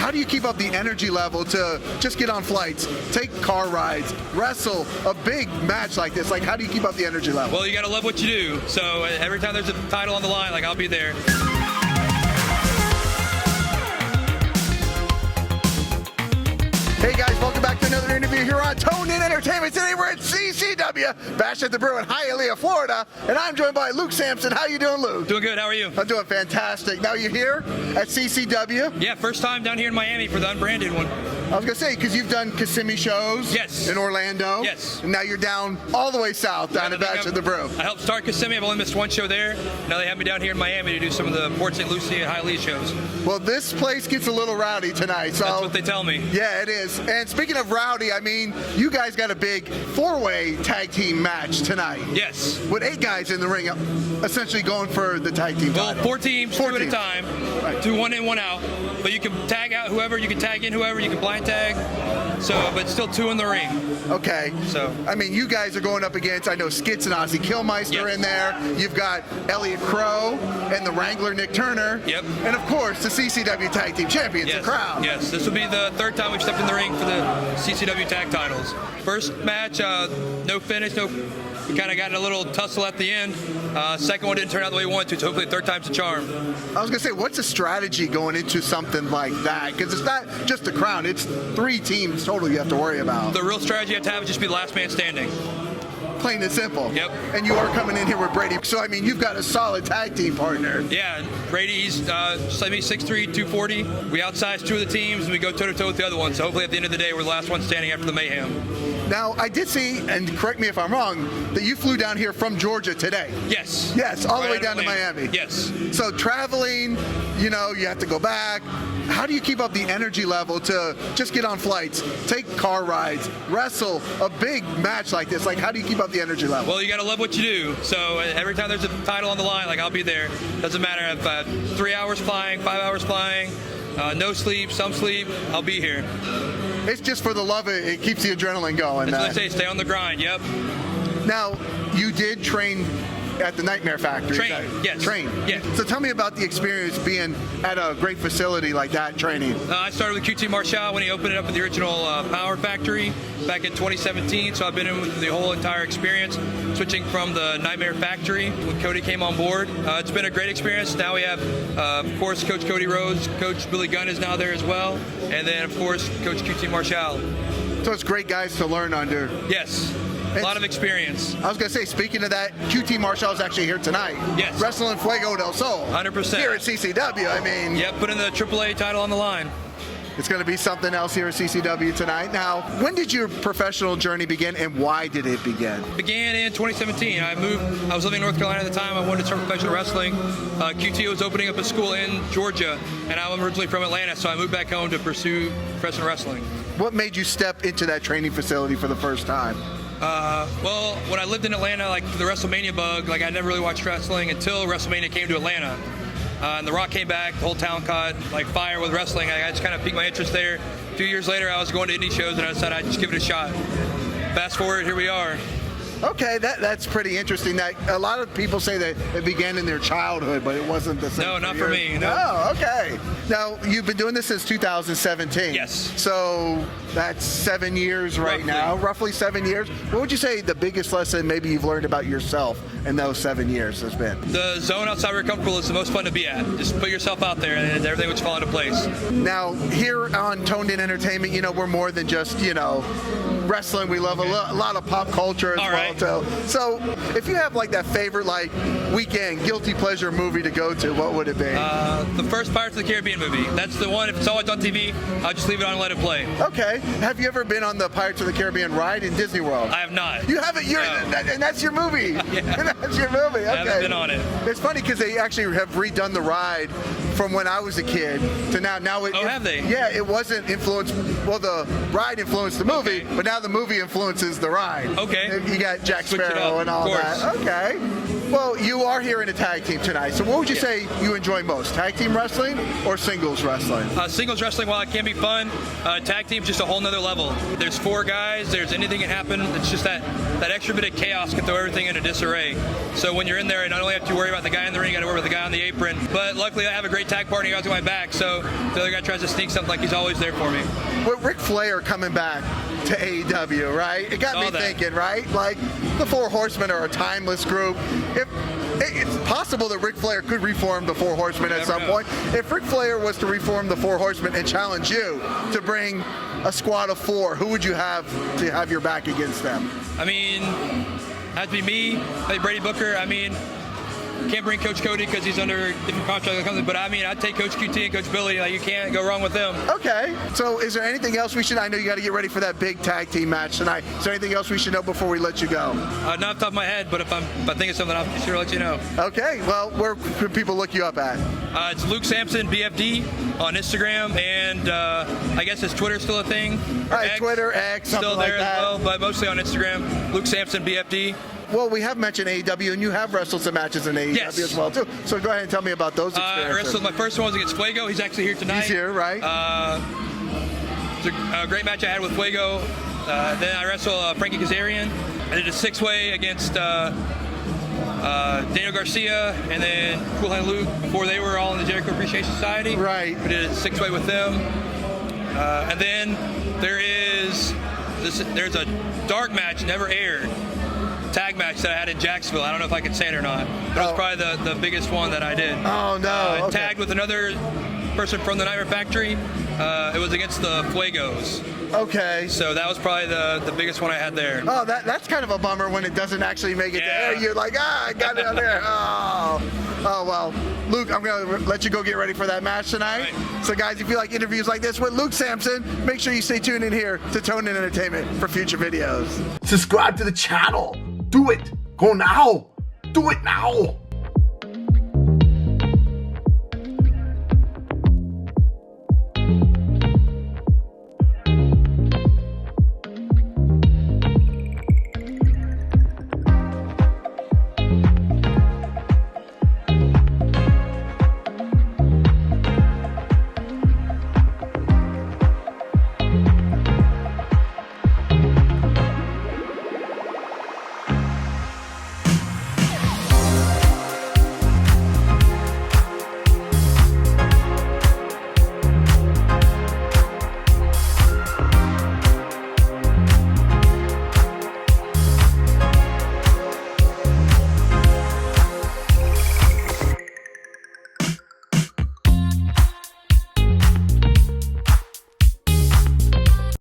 how do you keep up the energy level to just get on flights, take car rides, wrestle a big match like this? Like, how do you keep up the energy level? Well, you got to love what you do. So every time there's a title on the line, like, I'll be there. Hey guys, welcome back to another interview here on Toned In Entertainment. Today we're at CCW Bash at the Brew in Hialeah, Florida, and I'm joined by Luke Sampson. How you doing, Luke? Doing good. How are you? I'm doing fantastic. Now you're here at CCW? Yeah, first time down here in Miami for the unbranded one. I was gonna say, because you've done Kissimmee shows. Yes. In Orlando. Yes. And now you're down all the way south, down at Bash at the Brew. I helped start Kissimmee. I've only missed one show there. Now they have me down here in Miami to do some of the Port St. Lucie and Hialeah shows. Well, this place gets a little rowdy tonight. So that's what they tell me. Yeah, it is. And speaking of rowdy, I mean, you guys got a big four-way tag team match tonight. Yes. With 8 guys in the ring, essentially going for the tag team title. Well, 4 teams, 2 at a time. Right. 2 1 in, 1 out. But you can tag out whoever, you can tag in whoever, you can blind tag. So, but still 2 in the ring. Okay. So, I mean, you guys are going up against, I know, Skitz and Ozzy Kilmeister in there. You've got Elliot, Qrow, and the Wrangler, Nick Turner. Yep. And of course, the CCW Tag Team Champions, the Qrow. Yes, this will be the 3rd time we've stepped in the ring for the CCW tag titles. First match, no finish, we kind of got in a little tussle at the end. Second one didn't turn out the way we wanted to, so hopefully 3rd time's a charm. I was going to say, what's the strategy going into something like that? Because it's not just the crown, it's 3 teams total you have to worry about. The real strategy you have to have is just be the last man standing. Plain and simple. Yep. And you are coming in here with Brady. So, I mean, you've got a solid tag team partner. Yeah, Brady, he's 6'3", 240. We outsize 2 of the teams, and we go toe-to-toe with the other one. So hopefully at the end of the day, we're the last one standing after the mayhem. Now, I did see, and correct me if I'm wrong, that you flew down here from Georgia today. Yes. Yes, all the way down to Miami. Yes. So traveling, you know, you have to go back. How do you keep up the energy level to just get on flights, take car rides, wrestle a big match like this? Like, how do you keep up the energy level? Well, you got to love what you do. So every time there's a title on the line, like, I'll be there. Doesn't matter if 3 hours flying, 5 hours flying, no sleep, some sleep, I'll be here. It's just for the love of it. It keeps the adrenaline going. That's what I say, stay on the grind, yep. Now, you did train at the Nightmare Factory. Yes. Train. Yeah. So tell me about the experience being at a great facility like that, training. I started with QT Marshall when he opened it up at the original Power Factory back in 2017. So I've been in with the whole entire experience, switching from the Nightmare Factory when Cody came on board. It's been a great experience. Now we have, of course, Coach Cody Rhodes. Coach Billy Gunn is now there as well. And then, of course, Coach QT Marshall. So it's great guys to learn under. Yes. A lot of experience. I was going to say, speaking of that, QT Marshall is actually here tonight. Yes. Wrestling Fuego del Sol. 100%. Here at CCW, I mean. Yep, putting the AAA title on the line. It's going to be something else here at CCW tonight. Now, when did your professional journey begin, and why did it begin? Began in 2017. I was living in North Carolina at the time. I wanted to start professional wrestling. QT was opening up a school in Georgia, and I'm originally from Atlanta, so I moved back home to pursue professional wrestling. What made you step into that training facility for the first time? Well, when I lived in Atlanta, like the WrestleMania bug, like I never really watched wrestling until WrestleMania came to Atlanta. And The Rock came back, the whole town caught like fire with wrestling. I just kind of piqued my interest there. A few years later, I was going to indie shows, and I decided I'd just give it a shot. Fast forward, here we are. Okay, that's pretty interesting. That a lot of people say that it began in their childhood, but it wasn't the same. No, not for me. No. Oh, okay. Now, you've been doing this since 2017. Yes. So that's 7 years right now, roughly 7 years. What would you say the biggest lesson maybe you've learned about yourself in those 7 years has been? The zone outside where you're comfortable is the most fun to be at. Just put yourself out there, and everything will fall into place. Now, here on Toned In Entertainment, you know, we're more than just, you know, wrestling. We love a lot of pop culture as well, too. So if you have like that favorite like weekend guilty pleasure movie to go to, what would it be? The first Pirates of the Caribbean movie. That's the one. If it's always on TV, I'll just leave it on and let it play. Okay. Have you ever been on the Pirates of the Caribbean ride in Disney World? I have not. You haven't? And that's your movie. Yeah. That's your movie. Okay. I haven't been on it. It's funny because they actually have redone the ride from when I was a kid to now. Have they? Yeah, it wasn't influenced. Well, the ride influenced the movie, but now the movie influences the ride. Okay. You got Jack Sparrow and all that. Okay. Well, you are here in a tag team tonight. So what would you say you enjoy most, tag team wrestling or singles wrestling? Singles wrestling, while it can be fun, tag team's just a whole nother level. There's 4 guys. There's anything can happen. It's just that extra bit of chaos can throw everything into disarray. So when you're in there, you not only have to worry about the guy in the ring, you got to worry about the guy on the apron. But luckily, I have a great great tag partner. He always got my back. So the other guy tries to sneak something, like he's always there for me. With Ric Flair coming back to AEW, right? It got me thinking, right? Like, the Four Horsemen are a timeless group. It's possible that Ric Flair could reform the Four Horsemen at some point. If Ric Flair was to reform the Four Horsemen and challenge you to bring a squad of 4, who would you have to have your back against them? I mean, that'd be me, like Brady Booker. I mean, can't bring Coach Cody because he's under different contract or something, but I mean, I'd take Coach QT and Coach Billy. Like, you can't go wrong with them. Okay. So is there anything else we should, I know you got to get ready for that big tag team match tonight. Is there anything else we should know before we let you go? Not off the top of my head, but if I think of something, I'll be sure to let you know. Okay. Well, where can people look you up at? It's Luke Sampson, BFD, on Instagram, and I guess his Twitter's still a thing. All right, Twitter, X, something still there like that. as well, but mostly on Instagram. Luke Sampson, BFD. Well, we have mentioned AEW, and you have wrestled some matches in AEW as well, too. So go ahead and tell me about those experiences. My first one was against Fuego. He's actually here tonight. He's here, right? It's a great match I had with Fuego. Then I wrestled Frankie Kazarian. I did a 6-way against Daniel Garcia and then Cool Hand Luke before they were all in the Jericho Appreciation Society. Right. We did a 6-way with them. And then there's a dark match, never aired, tag match that I had in Jacksonville. I don't know if I can say it or not. But it was probably the biggest one that I did. Oh, no. Okay. Tagged with another person from the Nightmare Factory. It was against the Fuegos. Okay. So that was probably the biggest one I had there. Oh, that's kind of a bummer when it doesn't actually make it there. You're like, I got it out there. Oh, well. Luke, I'm going to let you go get ready for that match tonight. Right. So, guys, if you like interviews like this with Luke Sampson, make sure you stay tuned in here to Tone In Entertainment for future videos. Subscribe to the channel. Do it. Go now. Do it now.